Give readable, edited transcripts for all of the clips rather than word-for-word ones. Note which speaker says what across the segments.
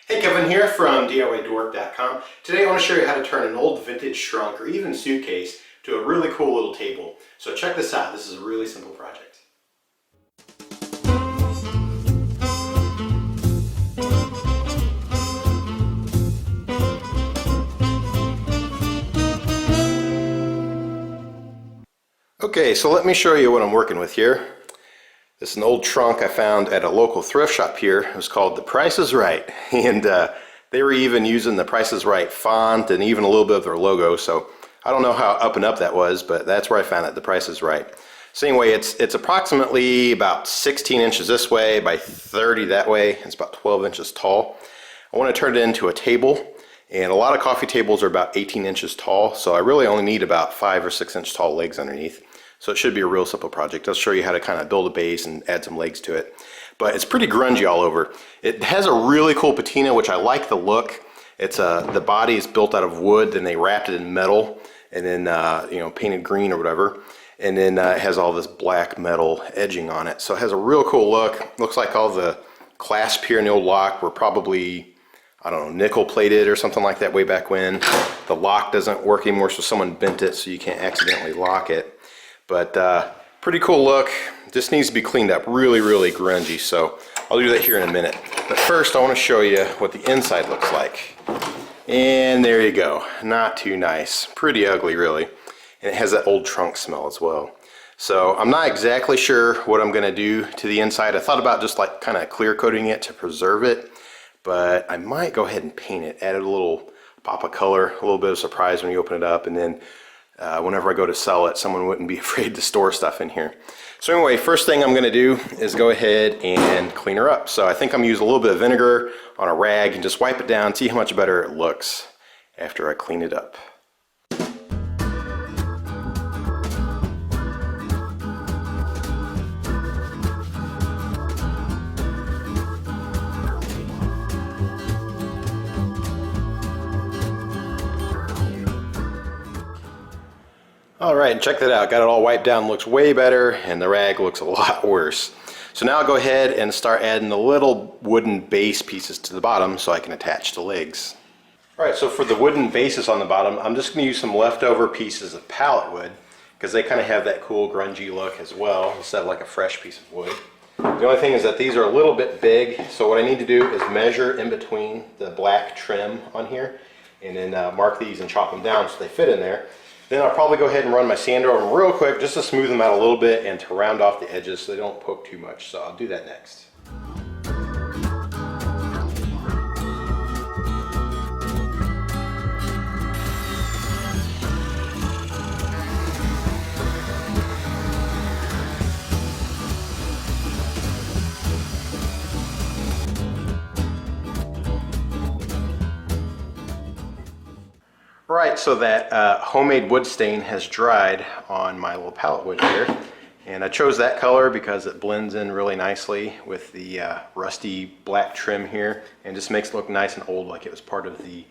Speaker 1: Hey, Kevin here from DIYDoorwork.com. Today I want to show you how to turn an old vintage trunk or even suitcase to a really cool little table. So check this out. This is a really simple project. Okay, so let me show you what I'm working with here. This is an old trunk I found at a local thrift shop here. It was called The Price is Right, and they were even using the Price is Right font and even a little bit of their logo, so I don't know how up and up that was, but that's where I found it, The Price is Right. So anyway, it's approximately about 16 inches this way by 30 that way. It's about 12 inches tall. I want to turn it into a table, and a lot of coffee tables are about 18 inches tall, so I really only need about 5 or 6 inch tall legs underneath. So it should be a real simple project. I'll show you how to kind of build a base and add some legs to it. But it's pretty grungy all over. It has a really cool patina, which I like the look. It's the body is built out of wood, then they wrapped it in metal, and then painted green or whatever. And then it has all this black metal edging on it. So it has a real cool look. Looks like all the clasp here in the old lock were probably, I don't know, nickel plated or something like that way back when. The lock doesn't work anymore, so someone bent it so you can't accidentally lock it. But pretty cool look. Just needs to be cleaned up. Really, really grungy. So I'll do that here in a minute. But first I want to show you what the inside looks like. And there you go. Not too nice. Pretty ugly, really. And it has that old trunk smell as well. So I'm not exactly sure what I'm going to do to the inside. I thought about just like kind of clear coating it to preserve it. But I might go ahead and paint it. Add a little pop of color. A little bit of surprise when you open it up. And then whenever I go to sell it, someone wouldn't be afraid to store stuff in here. So anyway, first thing I'm going to do is go ahead and clean her up. So I think I'm going to use a little bit of vinegar on a rag and just wipe it down, see how much better it looks after I clean it up. Alright, check that out. Got it all wiped down, looks way better, and the rag looks a lot worse. So now I'll go ahead and start adding the little wooden base pieces to the bottom so I can attach the legs. Alright, so for the wooden bases on the bottom, I'm just going to use some leftover pieces of pallet wood because they kind of have that cool grungy look as well, instead of like a fresh piece of wood. The only thing is that these are a little bit big, so what I need to do is measure in between the black trim on here and then mark these and chop them down so they fit in there. Then I'll probably go ahead and run my sander over them real quick just to smooth them out a little bit and to round off the edges so they don't poke too much. So I'll do that next. Right, so that homemade wood stain has dried on my little pallet wood here, and I chose that color because it blends in really nicely with the rusty black trim here and just makes it look nice and old, like it was part of the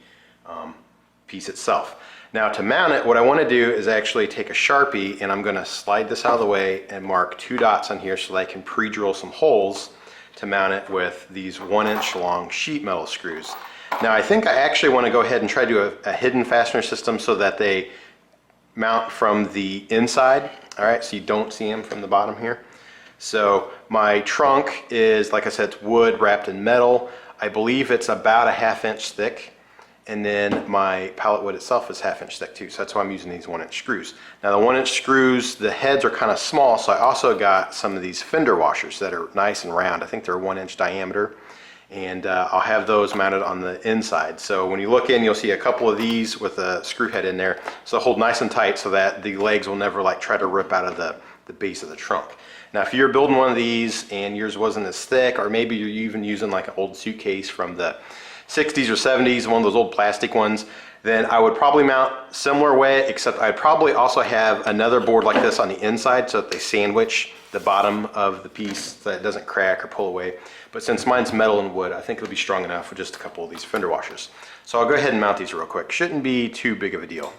Speaker 1: piece itself. Now to mount it, what I want to do is actually take a Sharpie and I'm going to slide this out of the way and mark 2 dots on here so that I can pre-drill some holes to mount it with these 1-inch long sheet metal screws. Now I think I actually want to go ahead and try to do a hidden fastener system so that they mount from the inside. Alright, so you don't see them from the bottom here. So my trunk is, like I said, it's wood wrapped in metal. I believe it's about a 1/2 inch thick. And then my pallet wood itself is 1/2 inch thick too. So that's why I'm using these 1-inch screws. Now the 1-inch screws, the heads are kind of small, so I also got some of these fender washers that are nice and round. I think they're 1-inch diameter. And I'll have those mounted on the inside. So when you look in, you'll see a couple of these with a screw head in there. So hold nice and tight so that the legs will never like try to rip out of the base of the trunk. Now if you're building one of these and yours wasn't as thick, or maybe you're even using like an old suitcase from the 60s or 70s, one of those old plastic ones, then I would probably mount similar way, except I'd probably also have another board like this on the inside so that they sandwich the bottom of the piece so that it doesn't crack or pull away. But since mine's metal and wood, I think it'll be strong enough with just a couple of these fender washers. So I'll go ahead and mount these real quick. Shouldn't be too big of a deal.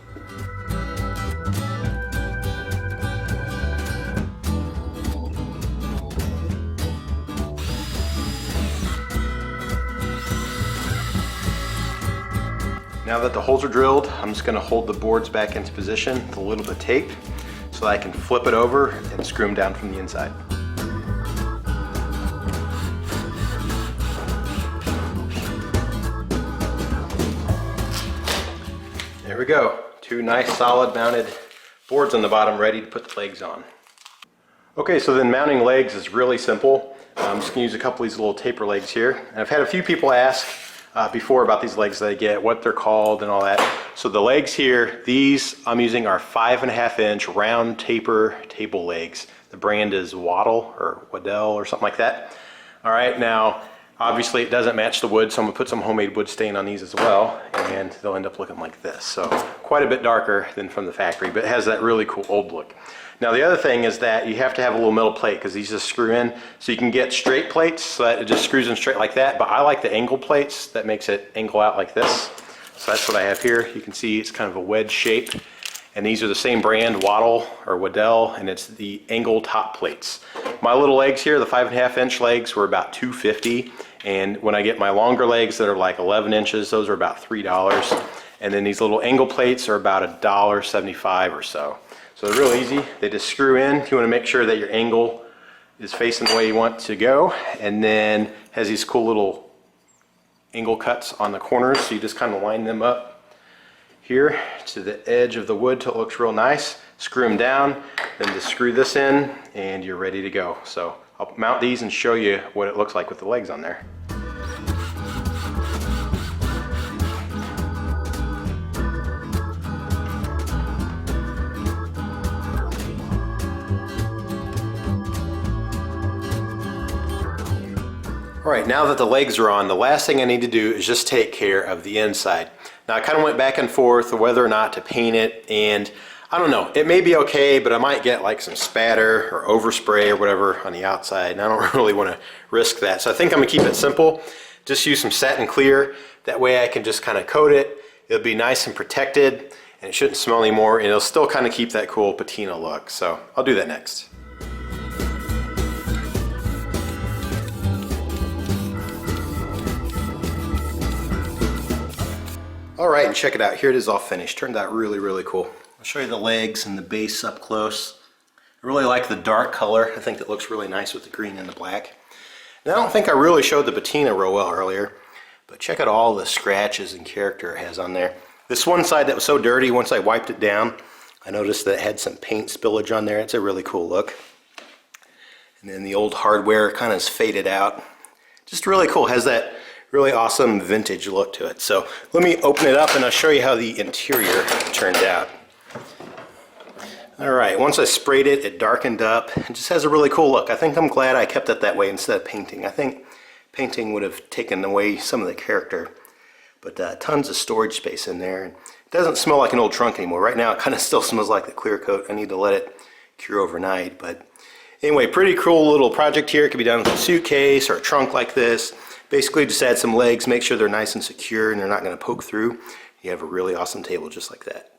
Speaker 1: Now that the holes are drilled, I'm just going to hold the boards back into position with a little bit of tape so that I can flip it over and screw them down from the inside. There we go. Two nice solid mounted boards on the bottom ready to put the legs on. Okay, so then mounting legs is really simple. I'm just going to use a couple of these little taper legs here. And I've had a few people ask before about these legs that I get, what they're called and all that. So the legs here, these I'm using are 5.5 inch round taper table legs. The brand is Waddle or Waddell or something like that. All right, now obviously it doesn't match the wood, so I'm gonna put some homemade wood stain on these as well, and they'll end up looking like this. So quite a bit darker than from the factory, but it has that really cool old look. Now the other thing is that you have to have a little metal plate because these just screw in. So you can get straight plates so that it just screws in straight like that, but I like the angle plates that makes it angle out like this. So that's what I have here. You can see it's kind of a wedge shape. And these are the same brand, Waddle or Waddell, and it's the angle top plates. My little legs here, the 5.5 inch legs, were about $2.50. And when I get my longer legs that are like 11 inches, those are about $3. And then these little angle plates are about $1.75 or so. So they're real easy. They just screw in. You want to make sure that your angle is facing the way you want to go. And then has these cool little angle cuts on the corners. So you just kind of line them up here to the edge of the wood till it looks real nice. Screw them down, then just screw this in and you're ready to go. So I'll mount these and show you what it looks like with the legs on there. All right, now that the legs are on, the last thing I need to do is just take care of the inside. Now I kind of went back and forth whether or not to paint it, and I don't know, it may be okay, but I might get like some spatter or overspray or whatever on the outside, and I don't really want to risk that. So I think I'm gonna keep it simple. Just use some satin clear. That way I can just kind of coat it. It'll be nice and protected, and it shouldn't smell anymore, and it'll still kind of keep that cool patina look. So I'll do that next. All right, and check it out. Here it is all finished. Turned out really, really cool. I'll show you the legs and the base up close. I really like the dark color. I think that looks really nice with the green and the black. And I don't think I really showed the patina real well earlier, but check out all the scratches and character it has on there. This one side that was so dirty, once I wiped it down, I noticed that it had some paint spillage on there. It's a really cool look. And then the old hardware kind of is faded out. Just really cool. Has that really awesome vintage look to it. So let me open it up and I'll show you how the interior turned out. All right, once I sprayed it, it darkened up. It just has a really cool look. I think I'm glad I kept it that way instead of painting. I think painting would have taken away some of the character, but tons of storage space in there. It doesn't smell like an old trunk anymore. Right now it kind of still smells like the clear coat. I need to let it cure overnight, but anyway, pretty cool little project here. It could be done with a suitcase or a trunk like this. Basically just add some legs, make sure they're nice and secure and they're not going to poke through. You have a really awesome table just like that.